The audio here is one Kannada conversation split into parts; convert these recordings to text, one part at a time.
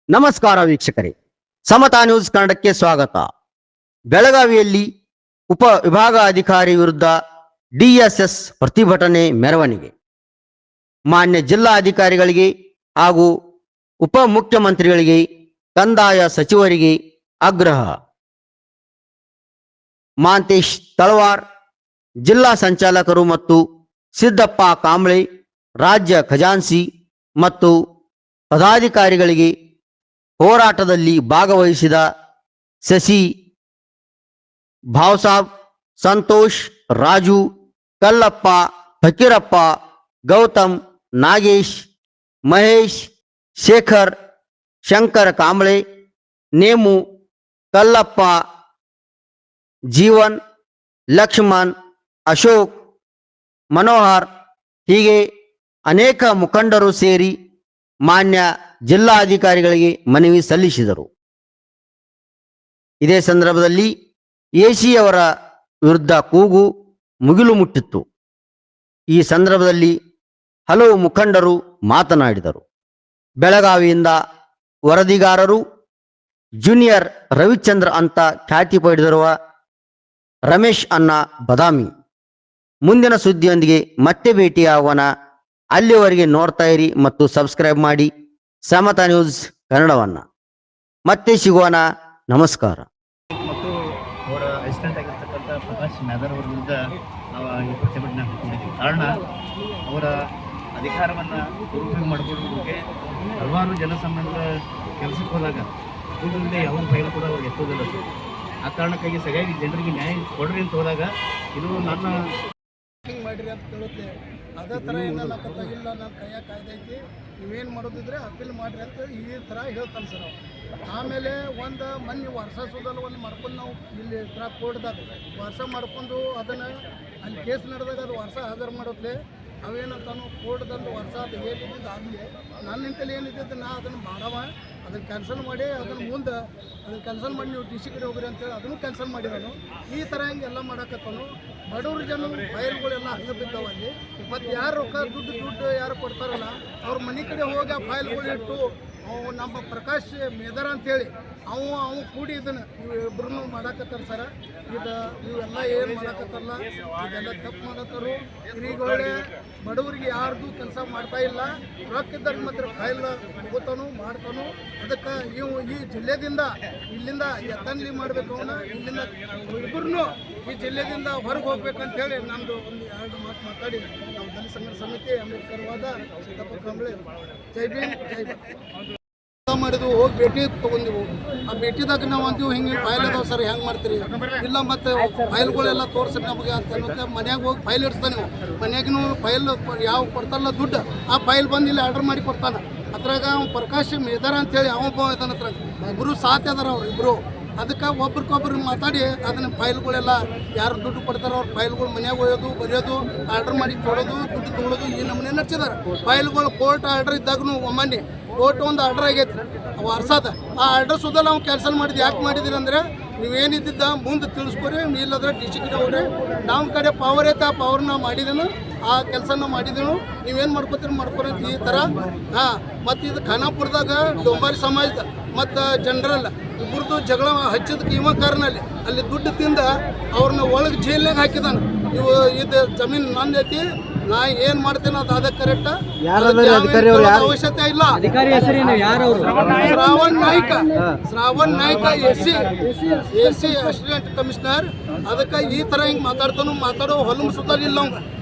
ನಮಸ್ಕಾರ ವೀಕ್ಷಕರೇ, ಸಮತಾ ನ್ಯೂಸ್ ಕನ್ನಡಕ್ಕೆ ಸ್ವಾಗತ. ಬೆಳಗಾವಿಯಲ್ಲಿ ಉಪ ವಿಭಾಗಾಧಿಕಾರಿ ವಿರುದ್ಧ ಡಿಎಸ್ಎಸ್ ಪ್ರತಿಭಟನೆ ಮೆರವಣಿಗೆ. ಮಾನ್ಯ ಜಿಲ್ಲಾಧಿಕಾರಿಗಳಿಗೆ ಹಾಗೂ ಉಪಮುಖ್ಯಮಂತ್ರಿಗಳಿಗೆ, ಕಂದಾಯ ಸಚಿವರಿಗೆ ಆಗ್ರಹ. ಮಾಂತೇಶ್ ತಳವಾರ್ ಜಿಲ್ಲಾ ಸಂಚಾಲಕರು ಮತ್ತು ಸಿದ್ದಪ್ಪ ಕಾಂಬ್ಳೆ ರಾಜ್ಯ ಖಜಾನ್ಸಿ ಮತ್ತು ಪದಾಧಿಕಾರಿಗಳಿಗೆ ಹೋರಾಟದಲ್ಲಿ ಭಾಗವಹಿಸಿದ ಶಶಿ, ಭಾವಸಾಬ್, ಸಂತೋಷ್, ರಾಜು, ಕಲ್ಲಪ್ಪ, ಫಕೀರಪ್ಪ, ಗೌತಮ್, ನಾಗೇಶ್, ಮಹೇಶ್, ಶೇಖರ್, ಶಂಕರ್ ಕಾಂಬ್ಳೆ, ನೇಮು, ಕಲ್ಲಪ್ಪ, ಜೀವನ್, ಲಕ್ಷ್ಮಣ್, ಅಶೋಕ್, ಮನೋಹರ್ ಹೀಗೆ ಅನೇಕ ಮುಖಂಡರು ಸೇರಿ ಮಾನ್ಯ ಜಿಲ್ಲಾಧಿಕಾರಿಗಳಿಗೆ ಮನವಿ ಸಲ್ಲಿಸಿದರು. ಇದೇ ಸಂದರ್ಭದಲ್ಲಿ ಎಸಿ ಅವರ ವಿರುದ್ಧ ಕೂಗು ಮುಗಿಲು ಮುಟ್ಟಿತ್ತು. ಈ ಸಂದರ್ಭದಲ್ಲಿ ಹಲವು ಮುಖಂಡರು ಮಾತನಾಡಿದರು. ಬೆಳಗಾವಿಯಿಂದ ವರದಿಗಾರರು ಜೂನಿಯರ್ ರವಿಚಂದ್ರ ಅಂತ ಖ್ಯಾತಿ ಪಡೆದಿರುವ ರಮೇಶ್ ಅಣ್ಣ ಬದಾಮಿ. ಮುಂದಿನ ಸುದ್ದಿಯೊಂದಿಗೆ ಮತ್ತೆ ಭೇಟಿಯಾಗೋಣ. ಅಲ್ಲಿವರೆಗೆ ನೋಡ್ತಾ ಇರಿ ಮತ್ತು ಸಬ್ಸ್ಕ್ರೈಬ್ ಮಾಡಿ ಸಮತಾ ನ್ಯೂಸ್ ಕನ್ನಡವನ್ನ. ಮತ್ತೆ ಸಿಗೋಣ. ನಮಸ್ಕಾರ. ಮತ್ತು ಅವರ ಅಸಿಸ್ಟೆಂಟ್ ಆಗಿರ್ತಕ್ಕಂಥ ಪ್ರಕಾಶ್ ಮ್ಯಾದರ್ ಅವರ ವಿರುದ್ಧ ನಾವು ಈ ಪ್ರತಿಭಟನೆ ಹಾಕಿಕೊಂಡಿದ್ದೀವಿ. ಕಾರಣ ಅವರ ಅಧಿಕಾರವನ್ನು ದುರುಪಯೋಗ ಮಾಡಿಕೊಳ್ಳೋದಕ್ಕೆ ಹಲವಾರು ಜನಸಾಮಾನ್ಯರ ಕೆಲಸಕ್ಕೆ ಹೋದಾಗ ಕೂಡಲೇ ಯಾವ ಫೈಲ್ ಕೂಡ ಅವ್ರಿಗೆ ಎತ್ತೋದಿಲ್ಲ ಸರ್. ಆ ಕಾರಣಕ್ಕಾಗಿ ಸರಿಯಾಗಿ ಜನರಿಗೆ ನ್ಯಾಯ ಕೊಡ್ರಿ ಅಂತ ಹೋದಾಗ ಇದು ನನ್ನ ಮಾಡಿರಿ ಅಂತ ಕೇಳುತ್ತೆ. ಅದೇ ಥರ ಏನೆಲ್ಲ ಇಲ್ಲ, ನನ್ನ ಕೈಯಾಗ ಕಾಯ್ದೈತಿ, ನೀವೇನು ಮಾಡೋದಿದ್ರೆ ಅಪೀಲ್ ಮಾಡಿರಿ ಅಂತ ಈ ಥರ ಹೇಳ್ತಾನೆ ಸರ್ ಅವ್ರು. ಆಮೇಲೆ ಒಂದು ಮೊನ್ನೆ ವರ್ಷ ಸುದಲ್ಲ ಒಂದು ಮಾಡ್ಕೊಂಡು ನಾವು ಇಲ್ಲಿ ಕೋರ್ಟ್ದಾಗ ವರ್ಷ ಮಾಡ್ಕೊಂಡು ಅದನ್ನು ಅಲ್ಲಿ ಕೇಸ್ ನಡೆದಾಗ ಅದು ವರ್ಷ ಹಾಜರು ಮಾಡೋದ್ಲೆ ಅವೇನಂತಾನು ಕೋರ್ಟ್ದಂದು ವರ್ಷ ಅದು ಏನಿದ್ದು ಆಗಲಿ ನನ್ನಿಂತಲ್ಲಿ ಏನಿದ್ದು ನಾ ಅದನ್ನು ಮಾಡವ, ಅದನ್ನು ಕ್ಯಾನ್ಸಲ್ ಮಾಡಿ ಅದನ್ನು ಮುಂದೆ ಅದನ್ನು ಕ್ಯಾನ್ಸಲ್ ಮಾಡಿ ನೀವು DC ಕಡೆ ಹೋಗ್ರಿ ಅಂತೇಳಿ ಅದನ್ನು ಕ್ಯಾನ್ಸಲ್ ಮಾಡಿರೋನು. ಈ ಥರ ಹಿಂಗೆಲ್ಲ ಮಾಡಕತ್ತಾನು. ಬಡವ್ರ ಜನ ಫೈಲ್ಗಳೆಲ್ಲ ಹಂಗೆ ಬಿದ್ದಾವ ಅಲ್ಲಿ. ಮತ್ತು ಯಾರು ರೊಕ್ಕ ದುಡ್ಡು ಯಾರು ಕೊಡ್ತಾರಲ್ಲ ಅವ್ರ ಮನೆ ಕಡೆ ಹೋಗಿ ಆ ಫೈಲ್ಗಳು ಇಟ್ಟು ನಮ್ಮ ಪ್ರಕಾಶ್ ಮೇದರ್ ಅಂತೇಳಿ ಅವು ಕೂಡಿ ಇದನ್ನು ಇಬ್ಬರೂ ಮಾಡಾಕತ್ತಾರೆ ಸರ. ಇವೆಲ್ಲ ಏನು ಮಾಡಾಕತ್ತಾರಲ್ಲ ಇದೆಲ್ಲ ತಪ್ಪು ಮಾಡತ್ತಾರು. ಹಿರಿಗಳೇ ಬಡವರಿಗೆ ಯಾರ್ದು ಕೆಲಸ ಮಾಡ್ತಾ ಇಲ್ಲ. ರೊಕ್ಕಿದ್ದಾಗ ಮಾತ್ರ ಫೈಲ್ ತಗೋತಾನು ಮಾಡ್ತಾನು. ಅದಕ್ಕೆ ಈ ಜಿಲ್ಲೆದಿಂದ ಇಲ್ಲಿಂದ ಎತ್ತನ್ಲಿ ಮಾಡಬೇಕು, ಅವನ್ನ ಇಲ್ಲಿಂದ ಇಬ್ಬರೂ ಈ ಜಿಲ್ಲೆದಿಂದ ಹೊರಗೆ ಹೋಗ್ಬೇಕಂತೇಳಿ ನಮ್ಮದು ಒಂದು 2 ಮಾತು ಮಾತಾಡಿ ನಾವು ದಲಿತ ಸಂಘರ್ಷ ಸಮಿತಿ ಅಂಬೇಡ್ಕರ್ವಾದ ಸಿದ್ದಪ್ಪ ಕಾಂಬ್ಳೆ ಜೈ ಭೀಮ್ ಜೈ ಭಾರತ್ ಮಾಡಿದ್ವು. ಹೋಗಿ ಭೇಟಿ ತೊಗೊಂಡಿವು. ಆ ಭೇಟಿದಾಗ ನಾವು ಅಂತೀವಿ ಹಿಂಗೆ ಫೈಲ್ ಅದಾವೆ ಸರ್, ಹೆಂಗೆ ಮಾಡ್ತೀರಿ ಇಲ್ಲ ಮತ್ತು ಫೈಲ್ಗಳೆಲ್ಲ ತೋರಿಸ್ರಿ ನಮಗೆ ಅಂತ ಮನ್ಯಾಗ ಹೋಗಿ ಫೈಲ್ ಇಡ್ತಾನೆ. ಮನ್ಯಾಗಿನೂ ಫೈಲ್ ಯಾವ ಕೊಡ್ತಾರಲ್ಲ ದುಡ್ಡು, ಆ ಫೈಲ್ ಬಂದು ಇಲ್ಲಿ ಆರ್ಡರ್ ಮಾಡಿ ಕೊಡ್ತಾನೆ. ಅದ್ರಾಗ ಅವ್ನು ಪ್ರಕಾಶ್ ಮೇದರ್ ಅಂತೇಳಿ ಅವ ಇದ್ದಾನ ಹತ್ರ ಇಬ್ಬರು ಸಾಥ್ ಅದಾರ ಅವ್ರು ಇಬ್ಬರು. ಅದಕ್ಕೆ ಒಬ್ರಿಗೊಬ್ರು ಮಾತಾಡಿ ಅದನ್ನ ಫೈಲ್ಗಳೆಲ್ಲ ಯಾರು ದುಡ್ಡು ಕೊಡ್ತಾರೋ ಅವ್ರ ಫೈಲ್ಗಳು ಮನ್ಯಾಗ ಒಯ್ಯೋದು ಬರೆಯೋದು ಆರ್ಡರ್ ಮಾಡಿ ಕೊಡೋದು ದುಡ್ಡು ತೊಗೊಳೋದು ಈ ನಮ್ಮನೆ ನಡ್ಸಿದಾರೆ. ಫೈಲ್ಗಳು ಕೋರ್ಟ್ ಆರ್ಡರ್ ಇದ್ದಾಗೂ ಒಮ್ಮೆ ಕೋರ್ಟ್ ಒಂದು ಆರ್ಡರ್ ಆಗೈತಿ ವರ್ಷದ. ಆ ಆರ್ಡರ್ ಸುದಾ ನಾವು ಕ್ಯಾನ್ಸಲ್ ಮಾಡಿದ್ವಿ. ಯಾಕೆ ಮಾಡಿದಿರಿ ಅಂದರೆ ನೀವೇನಿದ್ದ ಮುಂದೆ ತಿಳಿಸ್ಕೊರಿ, ಇಲ್ಲದ್ರೆ DC ಕಡೆ ಹೋಗ್ರಿ, ನಮ್ಮ ಕಡೆ ಪವರ್ ಐತೆ, ಆ ಪವರ್ ನಾವು ಮಾಡಿದೆನು, ಆ ಕೆಲಸ ನಾವು ಮಾಡಿದೆನು, ನೀವೇನು ಮಾಡ್ಕೊತೀರಿ ಮಾಡ್ಕೊರಿ ಅಂತ ಈ ಥರ. ಮತ್ತು ಇದು ಖಾನಾಪುರದಾಗ ಡೊಂಬಾರಿ ಸಮಾಜದ ಮತ್ತು ಜನರಲ್ ಇಬ್ಬರದು ಜಗಳ ಹಚ್ಚಿದಕ್ಕೆ ಇವ ಕಾರಣಲ್ಲಿ ಅಲ್ಲಿ ದುಡ್ಡು ತಿಂದ ಅವ್ರನ್ನ ಒಳಗೆ ಜೈಲ್ನಾಗ ಹಾಕಿದಾನೆ. ಇದು ಜಮೀನು ನಂದು ಐತಿ, ನಾ ಏನು ಮಾಡ್ತೇನೆ ಅದು ಅದ ಕರೆಕ್ಟ್, ಅವಶ್ಯಕತೆ ಇಲ್ಲ. Shravan Naik AC assistant commissioner. ಅದಕ್ಕೆ ಈ ಥರ ಹಿಂಗೆ ಮಾತಾಡೋ ಹೊಲಮ್ ಸುತ್ತಲಿಲ್ಲ ಅವಂಗ.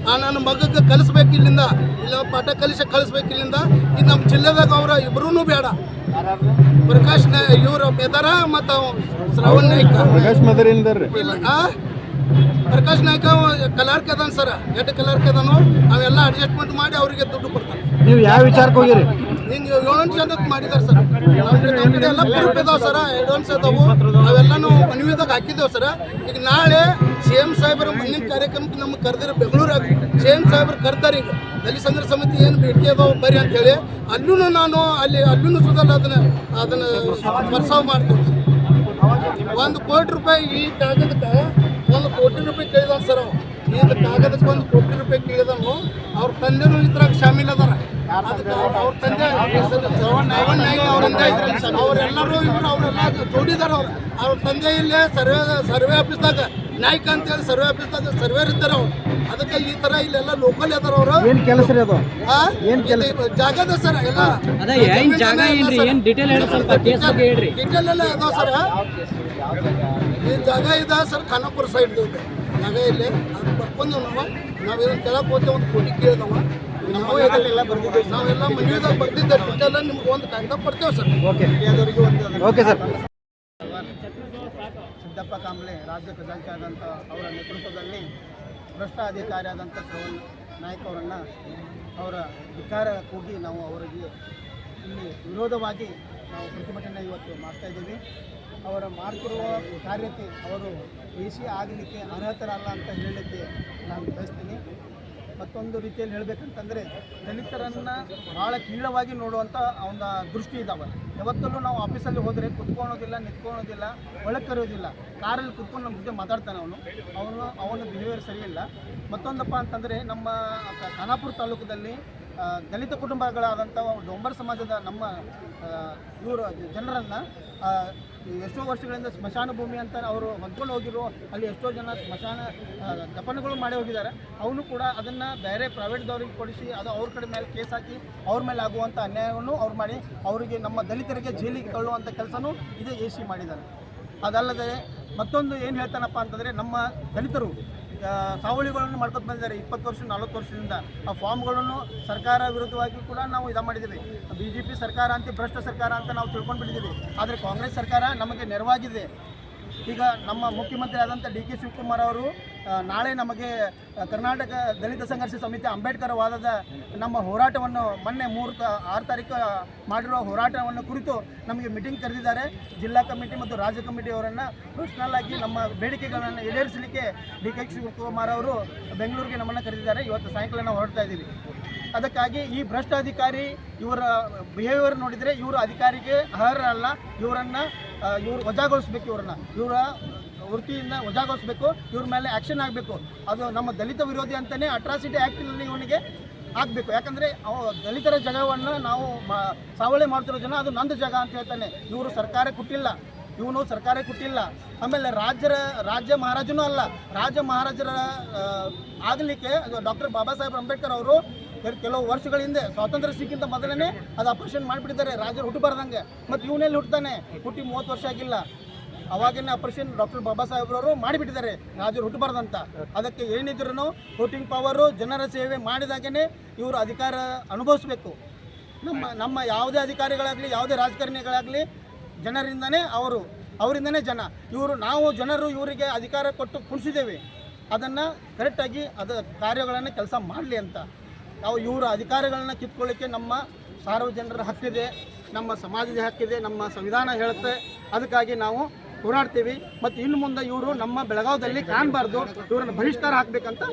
ನನ್ನ ಮಗಗೆ ಕಲಿಸ್ಬೇಕು ಇಲ್ಲಿಂದ, ಇಲ್ಲ ಪಾಠ ಕಲಿಸ್ಬೇಕು ಇಲ್ಲಿಂದ. ಇದು ನಮ್ಮ ಜಿಲ್ಲೆದಾಗ ಅವ್ರ ಇಬ್ಬರೂ ಬೇಡ. ಪ್ರಕಾಶ್ ಇವರು ಮೇದರ ಮತ್ತು ಶ್ರಾವಣ್ ನಾಯ್ಕ. ಪ್ರಕಾಶ್ ನಾಯ್ಕ ಕಲರ್ಕ್ ಅದಾನ ಸರ್, 8 ಕಲರ್ಕ್ ಅದಾನು. ಅವೆಲ್ಲ ಅಡ್ಜಸ್ಟ್ಮೆಂಟ್ ಮಾಡಿ ಅವರಿಗೆ ದುಡ್ಡು ಕೊಡ್ತಾರೆ. ನೀವು ಯಾವ ವಿಚಾರಕ್ಕೆ ಹೋಗಿರಿ? ಹಿಂಗೆ 7 ಜನಕ್ಕೆ ಮಾಡಿದ್ದಾರೆ ಸರ್. ನಮ್ಮ ಕಡೆ ಎಲ್ಲ ಪ್ರೂಫ್ ಇದಾವೆ ಸರ್, ಅಡ್ವಾನ್ಸ್ ಅದಾವು, ಅವೆಲ್ಲನೂ ಮನವಿದಾಗ ಹಾಕಿದ್ದೇವೆ ಸರ್. ಈಗ ನಾಳೆ CM ಸಾಹೇಬರ ಮುಂದಿನ ಕಾರ್ಯಕ್ರಮಕ್ಕೆ ನಮ್ಗೆ ಕರೆದಿರೋ ಬೆಂಗಳೂರಾಗ CM ಸಾಹೇಬ್ರು ಕರ್ತಾರೆ. ಈಗ ದಲಿತ ಸಂಘರ್ಷ ಸಮಿತಿ ಏನು ಭೇಟಿ ಅದಾವೆ ಬರ್ರಿ ಅಂತೇಳಿ ಅಲ್ಲೂ ನಾನು ಅಲ್ಲೂ ಸುದಲ್ಲ ಅದನ್ನು ವರ್ಸಾವ್ ಮಾಡ್ತೀವಿ. 1 ಕೋಟಿ ರೂಪಾಯಿ ಈ ಕಾಗದಕ್ಕೆ 1 ಕೋಟಿ ರೂಪಾಯಿ ಕೇಳಿದಾನೆ ಸರ್. ಅವ ಈ ಕಾಗದಕ್ಕೆ 1 ಕೋಟಿ ರೂಪಾಯಿ ಕೇಳಿದನು. ಅವ್ರ ತಂದೆನೂ ಇದ್ರಾಗ ಶಾಮೀಲ್ ಅದಾರ. ಅದಕ್ಕೆ ಅವ್ರ ತಂದೆ ಅವ್ರ ತಂದೆ ಇದ್ರಲ್ಲಿ ಸರ್ ಅವರೆಲ್ಲರೂ ಇವರು ಅವರೆಲ್ಲ ಜೋಡಿದಾರ ಅವ್ರ ತಂದೆ ಇಲ್ಲೇ ಸರ್ವೆ ಆಫೀಸ್ದಾಗ ನಾಯ್ಕ ಅಂತೇಳಿ ಸರ್ವೆ ಆಫೀಸ್ದಾಗ ಸರ್ವೇರ್ ಇದ್ದಾರೆ ಅವ್ರು. ಅದಕ್ಕೆ ಈ ತರ ಇಲ್ಲೆಲ್ಲ ಲೋಕಲ್ ಇದಾರ ಅವರು. ಏನು ಕೆಲಸ ರೀ ಅದು? ಜಾಗದ ಸರ್ ಎಲ್ಲ ಅದೇ ಏನು ಜಾಗ ಏನ್ರಿ, ಏನು ಡೀಟೇಲ್ ಹೇಳಿ ಸ್ವಲ್ಪ ಕೇಸ್ ಬಗ್ಗೆ ಹೇಳ್ರಿ. ಡೀಟೇಲ್ ಎಲ್ಲ ಅದಾವ ಸರ್. ಈ ಜಾಗ ಇದೆ ಸರ್ ಖಾನಾಪುರ ಸೈಡ್ ಜಾಗ ಇಲ್ಲಿ ಅದು ಬರ್ಕೊಂಡು ನಾವೇನು ಕೆಳಗೆ ಹೋಗ್ತೇವೆ ಒಂದು ಕೋಟಿ ಕೇಳಿದವ ನಾವು ಎಲ್ಲ ಬರ್ದಿದ್ದೇವೆ. ನಾವೆಲ್ಲ ಮನೆಯಾಗ ಬರ್ದಿದ್ದೆ ಡೀಟೇಲ್ ನಿಮ್ಗೆ ಒಂದು ಕಾಗದ ಕೊಡ್ತೇವೆ ಸರ್. ಓಕೆ ಒಂದು ಓಕೆ ಸರ್. ಸಿದ್ದಪ್ಪ ಕಾಂಬ್ಳೆ ರಾಜ್ಯ ಖಜಾಂಚಿ ಆದಂಥ ಅವರ ನೇತೃತ್ವದಲ್ಲಿ ಭ್ರಷ್ಟ ಅಧಿಕಾರಿ ಆದಂಥ ಶ್ರವಣ್ ನಾಯ್ಕ ಅವರನ್ನು ಅವರ ಧಿಕ್ಕಾರ ಕೂಗಿ ನಾವು ಅವರಿಗೆ ಇಲ್ಲಿ ವಿರೋಧವಾಗಿ ನಾವು ಪ್ರತಿಭಟನೆ ಇವತ್ತು ಮಾಡ್ತಾಯಿದ್ದೀವಿ. ಅವರ ಮಾಡ್ತಿರುವ ಕಾರ್ಯಕ್ಕೆ ಅವರು AC ಆಗಲಿಕ್ಕೆ ಅರ್ಹತರಲ್ಲ ಅಂತ ಹೇಳಲಿಕ್ಕೆ ನಾನು ಬಯಸ್ತೀನಿ. ಮತ್ತೊಂದು ರೀತಿಯಲ್ಲಿ ಹೇಳಬೇಕಂತಂದರೆ ದಲಿತರನ್ನು ಭಾಳ ಕೀಳವಾಗಿ ನೋಡುವಂಥ ಒಂದು ದೃಷ್ಟಿ ಇದ್ದಾವೆ. ಯಾವತ್ತೂ ನಾವು ಆಫೀಸಲ್ಲಿ ಹೋದರೆ ಕುತ್ಕೊಳ್ಳೋದಿಲ್ಲ, ನಿಂತ್ಕೊಳ್ಳೋದಿಲ್ಲ, ಒಳಗೆ ಕರೆಯೋದಿಲ್ಲ. ಕಾರಲ್ಲಿ ಕುತ್ಕೊಂಡು ನಮ್ಮ ಜೊತೆ ಮಾತಾಡ್ತಾನೆ ಅವನ ಬಿಹೇವಿಯರ್ ಸರಿಯಿಲ್ಲ. ಮತ್ತೊಂದಪ್ಪ ಅಂತಂದರೆ ನಮ್ಮ ಖಾನಾಪುರ ತಾಲೂಕದಲ್ಲಿ ದಲಿತ ಕುಟುಂಬಗಳಾದಂಥ ಡೊಂಬರ್ ಸಮಾಜದ ನಮ್ಮ ಇವರು ಜನರನ್ನು ಎಷ್ಟೋ ವರ್ಷಗಳಿಂದ ಸ್ಮಶಾನ ಭೂಮಿ ಅಂತ ಅವರು ಹೊಂದ್ಕೊಂಡು ಹೋಗಿರೋ ಅಲ್ಲಿ ಎಷ್ಟೋ ಜನ ಸ್ಮಶಾನ ದಫನಗಳು ಮಾಡಿ ಹೋಗಿದ್ದಾರೆ. ಅವನು ಕೂಡ ಅದನ್ನು ಬೇರೆ ಪ್ರೈವೇಟ್ದವ್ರಿಗೆ ಕೊಡಿಸಿ ಅದು ಅವ್ರ ಕಡೆ ಮೇಲೆ ಕೇಸ್ ಹಾಕಿ ಅವ್ರ ಮೇಲೆ ಆಗುವಂಥ ಅನ್ಯಾಯವನ್ನು ಅವ್ರು ಮಾಡಿ ಅವರಿಗೆ ನಮ್ಮ ದಲಿತರಿಗೆ ಜೈಲಿಗೆ ತಳ್ಳುವಂಥ ಕೆಲಸನೂ ಇದೇ AC ಮಾಡಿದ್ದಾರೆ. ಅದಲ್ಲದೆ ಮತ್ತೊಂದು ಏನು ಹೇಳ್ತಾನಪ್ಪ ಅಂತಂದರೆ ನಮ್ಮ ದಲಿತರು ಸಾವಳಿಗಳನ್ನು ಮಾಡ್ಕೊಂಡು ಬಂದಿದ್ದಾರೆ 20 ವರ್ಷ 40 ವರ್ಷದಿಂದ. ಆ ಫಾರ್ಮ್ಗಳನ್ನು ಸರ್ಕಾರ ವಿರುದ್ಧವಾಗಿ ಕೂಡ ನಾವು ಮಾಡಿದ್ದೀವಿ. BJP ಸರ್ಕಾರ ಅಂತ ಭ್ರಷ್ಟ ಸರ್ಕಾರ ಅಂತ ನಾವು ತಿಳ್ಕೊಂಡ್ಬಿಟ್ಟಿದ್ದೀವಿ. ಆದರೆ ಕಾಂಗ್ರೆಸ್ ಸರ್ಕಾರ ನಮಗೆ ನೆರವಾಗಿದೆ. ಈಗ ನಮ್ಮ ಮುಖ್ಯಮಂತ್ರಿ ಆದಂಥ DK ಶಿವಕುಮಾರ್ ಅವರು ನಾಳೆ ನಮಗೆ ಕರ್ನಾಟಕ ದಲಿತ ಸಂಘರ್ಷ ಸಮಿತಿ ಅಂಬೇಡ್ಕರ್ ವಾದದ ನಮ್ಮ ಹೋರಾಟವನ್ನು ಮೊನ್ನೆ 6 ತಾರೀಕು ಮಾಡಿರುವ ಹೋರಾಟವನ್ನು ಕುರಿತು ನಮಗೆ ಮೀಟಿಂಗ್ ಕರೆದಿದ್ದಾರೆ. ಜಿಲ್ಲಾ ಕಮಿಟಿ ಮತ್ತು ರಾಜ್ಯ ಕಮಿಟಿಯವರನ್ನು ಪರ್ಸ್ನಲ್ ಆಗಿ ನಮ್ಮ ಬೇಡಿಕೆಗಳನ್ನು ಈಡೇರಿಸಲಿಕ್ಕೆ DK ಶಿವಕುಮಾರ್ ಅವರು ಬೆಂಗಳೂರಿಗೆ ನಮ್ಮನ್ನು ಕರೆದಿದ್ದಾರೆ. ಇವತ್ತು ಸಾಯಂಕಾಲ ನಾವು ಹೊರಡ್ತಾ ಇದ್ದೀವಿ. ಅದಕ್ಕಾಗಿ ಈ ಭ್ರಷ್ಟ ಅಧಿಕಾರಿ ಇವರ ಬಿಹೇವಿಯರ್ ನೋಡಿದರೆ ಇವರು ಅಧಿಕಾರಿಗೆ ಅರ್ಹರಲ್ಲ. ಇವರು ವಜಾಗೊಳಿಸ್ಬೇಕು. ಇವರ ವೃತ್ತಿಯಿಂದ ವಜಾಗೊಳಿಸ್ಬೇಕು. ಇವ್ರ ಮೇಲೆ ಆ್ಯಕ್ಷನ್ ಆಗಬೇಕು. ಅದು ನಮ್ಮ ದಲಿತ ವಿರೋಧಿ ಅಂತಲೇ ಅಟ್ರಾಸಿಟಿ ಆ್ಯಕ್ಟ್ನಲ್ಲಿ ಇವನಿಗೆ ಆಗಬೇಕು. ಯಾಕಂದರೆ ದಲಿತರ ಜಾಗವನ್ನು ನಾವು ಸಾವಳಿ ಮಾಡ್ತಿರೋ ಜನ ಅದು ನಂದು ಜಾಗ ಅಂತ ಹೇಳ್ತಾನೆ. ಇವನು ಸರ್ಕಾರ ಕೊಟ್ಟಿಲ್ಲ. ಆಮೇಲೆ ರಾಜ್ಯ ಮಹಾರಾಜನೂ ಅಲ್ಲ. ರಾಜ್ಯ ಮಹಾರಾಜರ ಆಗಲಿಕ್ಕೆ ಡಾಕ್ಟರ್ ಬಾಬಾ ಸಾಹೇಬ್ ಅಂಬೇಡ್ಕರ್ ಅವರು ಕೆಲವು ವರ್ಷಗಳ ಹಿಂದೆ ಸ್ವಾತಂತ್ರ್ಯ ಸಿಕ್ಕಿಂತ ಮೊದಲೇ ಅದು ಆಪರೇಷನ್ ಮಾಡಿಬಿಟ್ಟಿದ್ದಾರೆ ರಾಜರು ಹುಟ್ಟಬಾರ್ದಂಗೆ. ಮತ್ತು ಇವನಲ್ಲಿ ಹುಟ್ಟಿ 30 ವರ್ಷ ಆಗಿಲ್ಲ. ಅವಾಗಿನ ಆಪರೇಷನ್ ಡಾಕ್ಟರ್ ಬಾಬಾ ಸಾಹೇಬ್ರವರು ಮಾಡಿಬಿಟ್ಟಿದ್ದಾರೆ ರಾಜರು ಹುಟ್ಟಬಾರ್ದಂತ. ಅದಕ್ಕೆ ಏನಿದ್ರು ವೋಟಿಂಗ್ ಪವರು ಜನರ ಸೇವೆ ಮಾಡಿದಾಗೇ ಇವರು ಅಧಿಕಾರ ಅನುಭವಿಸಬೇಕು. ನಮ್ಮ ಯಾವುದೇ ಅಧಿಕಾರಿಗಳಾಗಲಿ ಯಾವುದೇ ರಾಜಕಾರಣಿಗಳಾಗಲಿ ಜನರಿಂದನೇ ಅವರಿಂದನೇ ಜನ. ನಾವು ಜನರು ಇವರಿಗೆ ಅಧಿಕಾರ ಕೊಟ್ಟು ಕುಣಿಸಿದ್ದೇವೆ. ಅದನ್ನು ಕರೆಕ್ಟಾಗಿ ಕಾರ್ಯಗಳನ್ನು ಕೆಲಸ ಮಾಡಲಿ ಅಂತ. ಇವರ ಅಧಿಕಾರಗಳನ್ನು ಕಿತ್ಕೊಳ್ಳಿಕ್ಕೆ ನಮ್ಮ ಸಾರ್ವಜನಿಕರ ಹಕ್ಕಿದೆ, ನಮ್ಮ ಸಮಾಜದ ಹಕ್ಕಿದೆ, ನಮ್ಮ ಸಂವಿಧಾನ ಹೇಳುತ್ತೆ. ಅದಕ್ಕಾಗಿ ನಾವು ಹೋರಾಡ್ತೀವಿ. ಮತ್ತು ಇನ್ನು ಮುಂದೆ ಇವರು ನಮ್ಮ ಬೆಳಗಾವದಲ್ಲಿ ಕಾಣಬಾರ್ದು. ಇವರನ್ನು ಬಹಿಷ್ಕಾರ ಹಾಕಬೇಕಂತ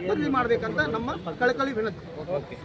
ಬದಲಿ ಮಾಡಬೇಕಂತ ನಮ್ಮ ಕಳಕಳಿ ವಿನಂತಿ.